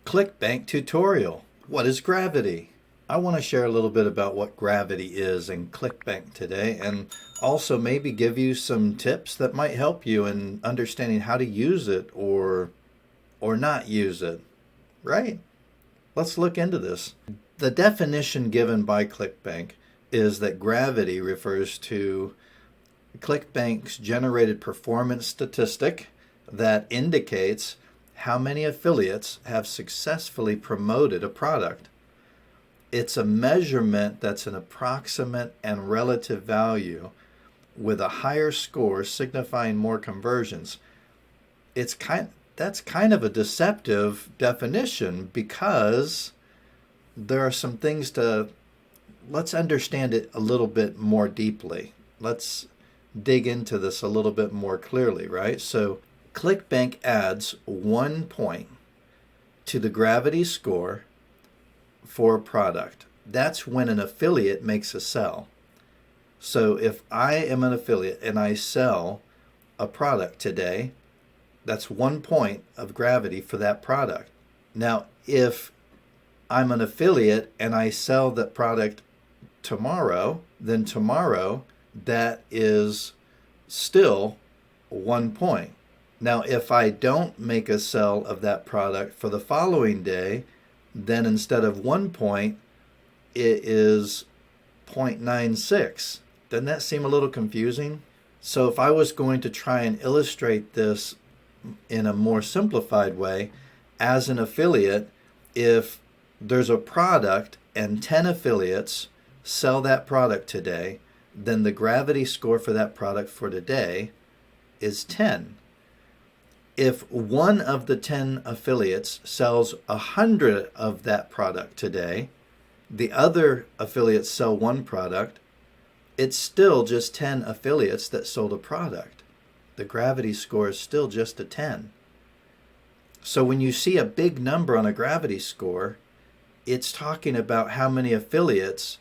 Clickbank tutorial. What is gravity? I want to share a little bit about what gravity is in Clickbank today, and also maybe give you some tips that might help you in understanding how to use it or not use it, right? Let's look into this. The definition given by Clickbank is that gravity refers to Clickbank's generated performance statistic that indicates how many affiliates have successfully promoted a product. It's a measurement that's an approximate and relative value with a higher score signifying more conversions. That's kind of a deceptive definition because there are some things let's understand it a little bit more deeply. Let's dig into this a little bit more clearly, right? So Clickbank adds 1 point to the gravity score for a product. That's when an affiliate makes a sell. So if I am an affiliate and I sell a product today, that's 1 point of gravity for that product. Now, if I'm an affiliate and I sell that product tomorrow, then tomorrow that is still 1 point. Now, if I don't make a sell of that product for the following day, then instead of 1 point, it is 0.96. Doesn't that seem a little confusing? So if I was going to try and illustrate this in a more simplified way, as an affiliate, if there's a product and 10 affiliates sell that product today, then the gravity score for that product for today is 10. If one of the 10 affiliates sells 100 of that product today, the other affiliates sell one product, it's still just 10 affiliates that sold a product. The gravity score is still just a 10. So when you see a big number on a gravity score, it's talking about how many affiliates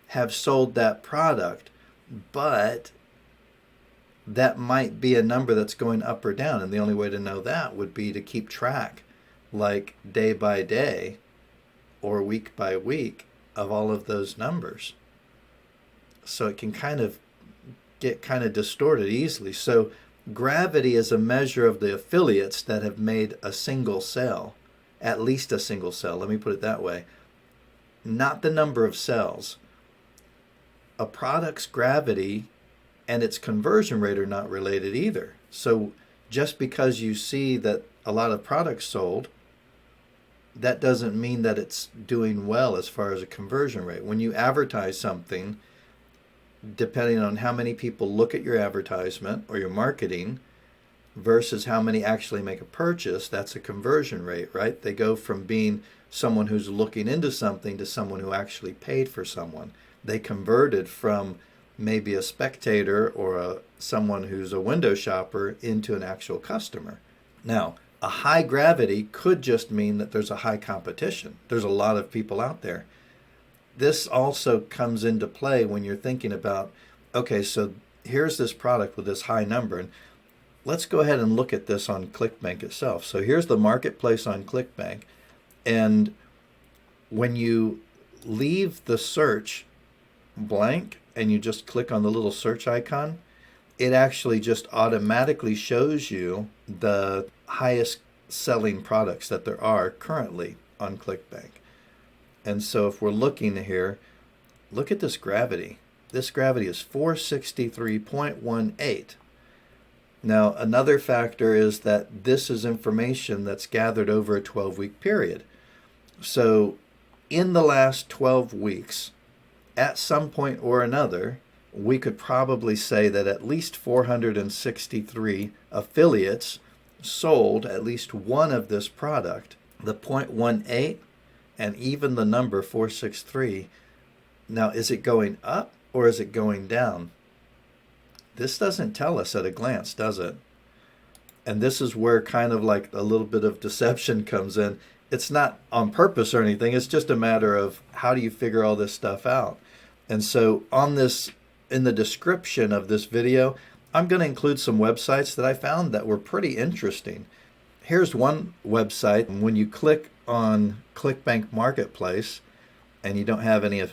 have sold that product, but that might be a number that's going up or down, and the only way to know that would be to keep track, like day by day or week by week, of all of those numbers. So it can get kind of distorted easily. So gravity is a measure of the affiliates that have made a single sale, at least a single sale, let me put it that way, not the number of sales. A product's gravity and its conversion rate are not related either. So just because you see that a lot of products sold, that doesn't mean that it's doing well as far as a conversion rate. When you advertise something, depending on how many people look at your advertisement or your marketing versus how many actually make a purchase, that's a conversion rate, right? They go from being someone who's looking into something to someone who actually paid for someone. They converted from maybe a spectator or someone who's a window shopper into an actual customer. Now, a high gravity could just mean that there's a high competition. There's a lot of people out there. This also comes into play when you're thinking about, okay, so here's this product with this high number, and let's go ahead and look at this on Clickbank itself. So here's the marketplace on Clickbank, and when you leave the search blank and you just click on the little search icon, it actually just automatically shows you the highest selling products that there are currently on Clickbank. And so if we're looking here, look at this gravity. This gravity is 463.18. Now, another factor is that this is information that's gathered over a 12-week period. So in the last 12 weeks, at some point or another, we could probably say that at least 463 affiliates sold at least one of this product. The 0.18 and even the number 463. Now, is it going up or is it going down? This doesn't tell us at a glance, does it? And this is where kind of like a little bit of deception comes in. It's not on purpose or anything. It's just a matter of how do you figure all this stuff out. And so on this, in the description of this video, I'm going to include some websites that I found that were pretty interesting. Here's one website. When you click on Clickbank Marketplace and you don't have any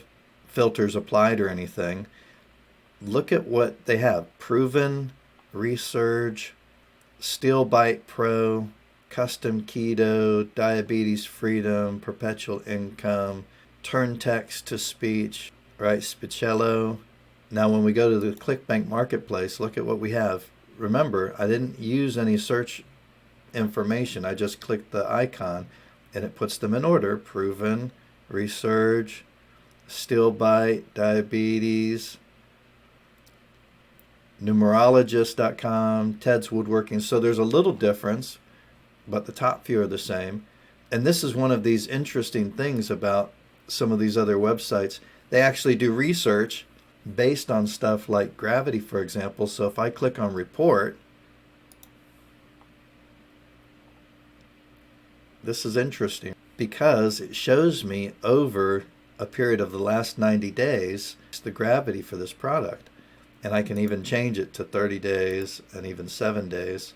filters applied or anything, look at what they have. Proven, Resurge, Steel Bite Pro, Custom Keto, Diabetes Freedom, Perpetual Income, Turn Text to Speech, right? Spicello. Now when we go to the Clickbank Marketplace, look at what we have. Remember, I didn't use any search information. I just clicked the icon and it puts them in order. Proven, Resurge, Steel Bite, Diabetes, numerologist.com, Ted's Woodworking. So there's a little difference, but the top few are the same. And this is one of these interesting things about some of these other websites. They actually do research based on stuff like gravity, for example. So if I click on report, this is interesting because it shows me over a period of the last 90 days the gravity for this product. And I can even change it to 30 days and even 7 days.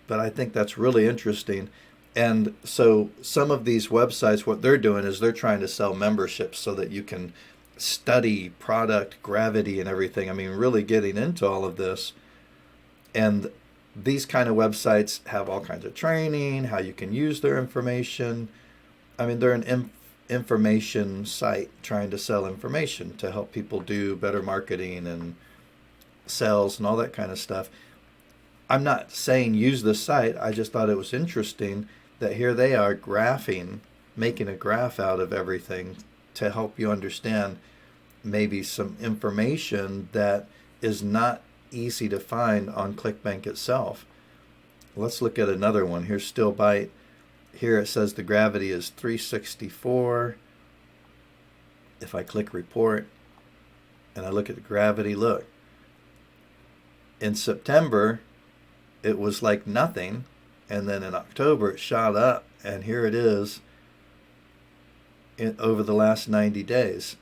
But I think that's really interesting. And so some of these websites, what they're doing is they're trying to sell memberships so that you can study product gravity and everything. I mean, really getting into all of this. And these kind of websites have all kinds of training, how you can use their information. I mean, they're an information site trying to sell information to help people do better marketing and sales and all that kind of stuff. I'm not saying use the site. I just thought it was interesting that here they are graphing, making a graph out of everything to help you understand maybe some information that is not easy to find on Clickbank itself. Let's look at another one. Here's Steel Bite. Here it says the gravity is 364. If I click report and I look at the gravity, look. In September, it was like nothing. And then in October, it shot up. And here it is over the last 90 days.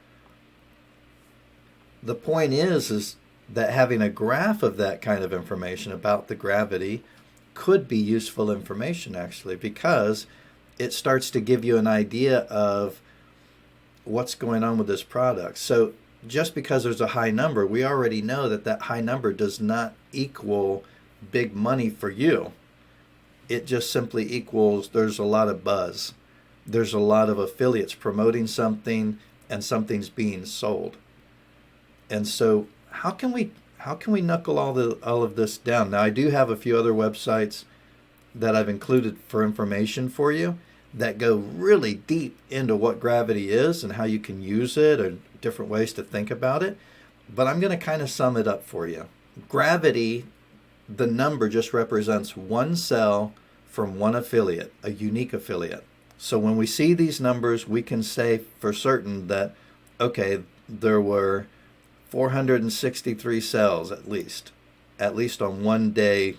The point is that having a graph of that kind of information about the gravity could be useful information, actually, because it starts to give you an idea of what's going on with this product. So just because there's a high number, we already know that that high number does not equal big money for you. It just simply equals there's a lot of buzz. There's a lot of affiliates promoting something and something's being sold. And so how can we knuckle all of this down? Now, I do have a few other websites that I've included for information for you that go really deep into what gravity is and how you can use it or different ways to think about it. But I'm going to kind of sum it up for you. Gravity, the number just represents one sell from one affiliate, a unique affiliate. So when we see these numbers, we can say for certain that, okay, there were 463 sales at least on one day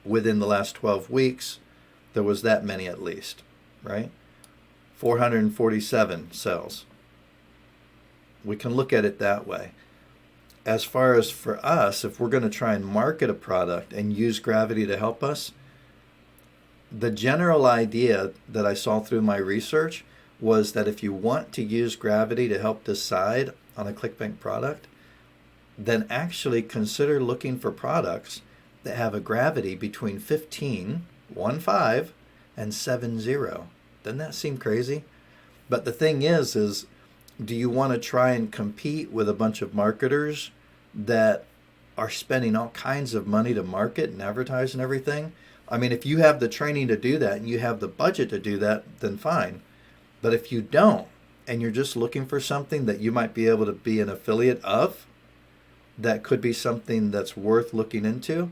within the last 12 weeks. There was that many at least, right? 447 sales. We can look at it that way. As far as for us, if we're going to try and market a product and use gravity to help us, the general idea that I saw through my research was that if you want to use gravity to help decide on a Clickbank product, then actually consider looking for products that have a gravity between 15 and 70. Doesn't that seem crazy? But the thing is do you want to try and compete with a bunch of marketers that are spending all kinds of money to market and advertise and everything? I mean, if you have the training to do that and you have the budget to do that, then fine. But if you don't, and you're just looking for something that you might be able to be an affiliate of, that could be something that's worth looking into,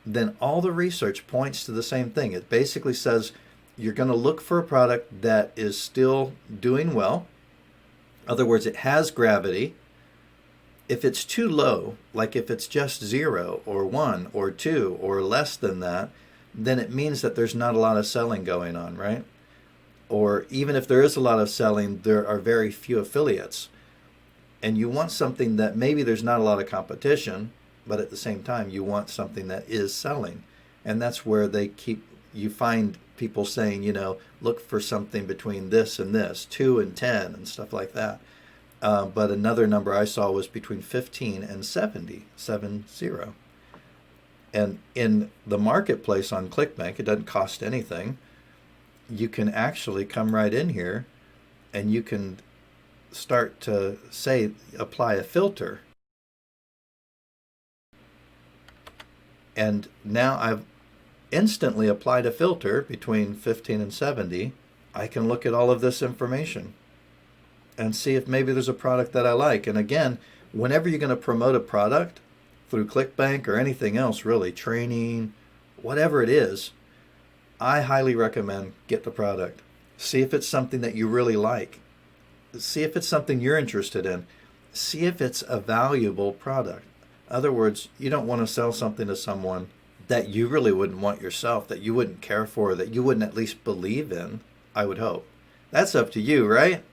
then all the research points to the same thing. It basically says you're going to look for a product that is still doing well. In other words, it has gravity. If it's too low, like if it's just 0 or 1 or 2 or less than that, then it means that there's not a lot of selling going on, right? Or even if there is a lot of selling, there are very few affiliates. And you want something that maybe there's not a lot of competition, but at the same time, you want something that is selling. And that's where they keep you find people saying, look for something between this and this, 2 and 10 and stuff like that. But another number I saw was between 15 and 70, 70. And in the marketplace on Clickbank, it doesn't cost anything. You can actually come right in here and you can start to say, apply a filter. And now I've instantly applied a filter between 15 and 70. I can look at all of this information and see if maybe there's a product that I like. And again, whenever you're going to promote a product through Clickbank or anything else, really, training, whatever it is, I highly recommend get the product. See if it's something that you really like. See if it's something you're interested in. See if it's a valuable product. In other words, you don't want to sell something to someone that you really wouldn't want yourself, that you wouldn't care for, that you wouldn't at least believe in, I would hope. That's up to you, right?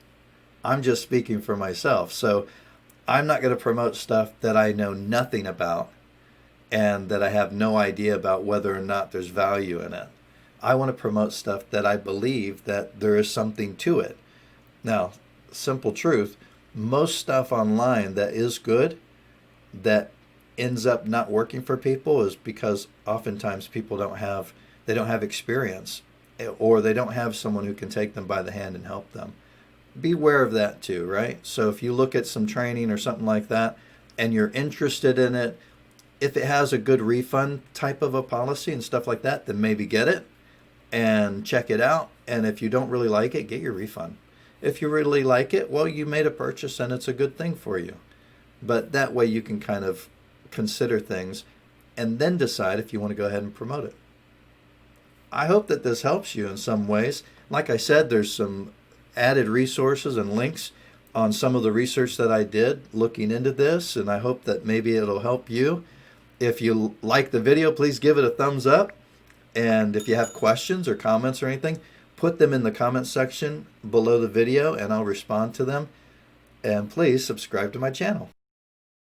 I'm just speaking for myself. So I'm not going to promote stuff that I know nothing about and that I have no idea about whether or not there's value in it. I want to promote stuff that I believe that there is something to it. Now, simple truth, most stuff online that is good, that ends up not working for people, is because oftentimes people don't have experience, or they don't have someone who can take them by the hand and help them. Beware of that too, right? So if you look at some training or something like that and you're interested in it, if it has a good refund type of a policy and stuff like that, then maybe get it and check it out. And if you don't really like it, get your refund. If you really like it, well, you made a purchase and it's a good thing for you. But that way you can kind of consider things and then decide if you want to go ahead and promote it. I hope that this helps you in some ways. Like I said, there's some added resources and links on some of the research that I did looking into this, and I hope that maybe it'll help you. If you like the video, please give it a thumbs up. And if you have questions or comments or anything, put them in the comment section below the video and I'll respond to them. And please subscribe to my channel.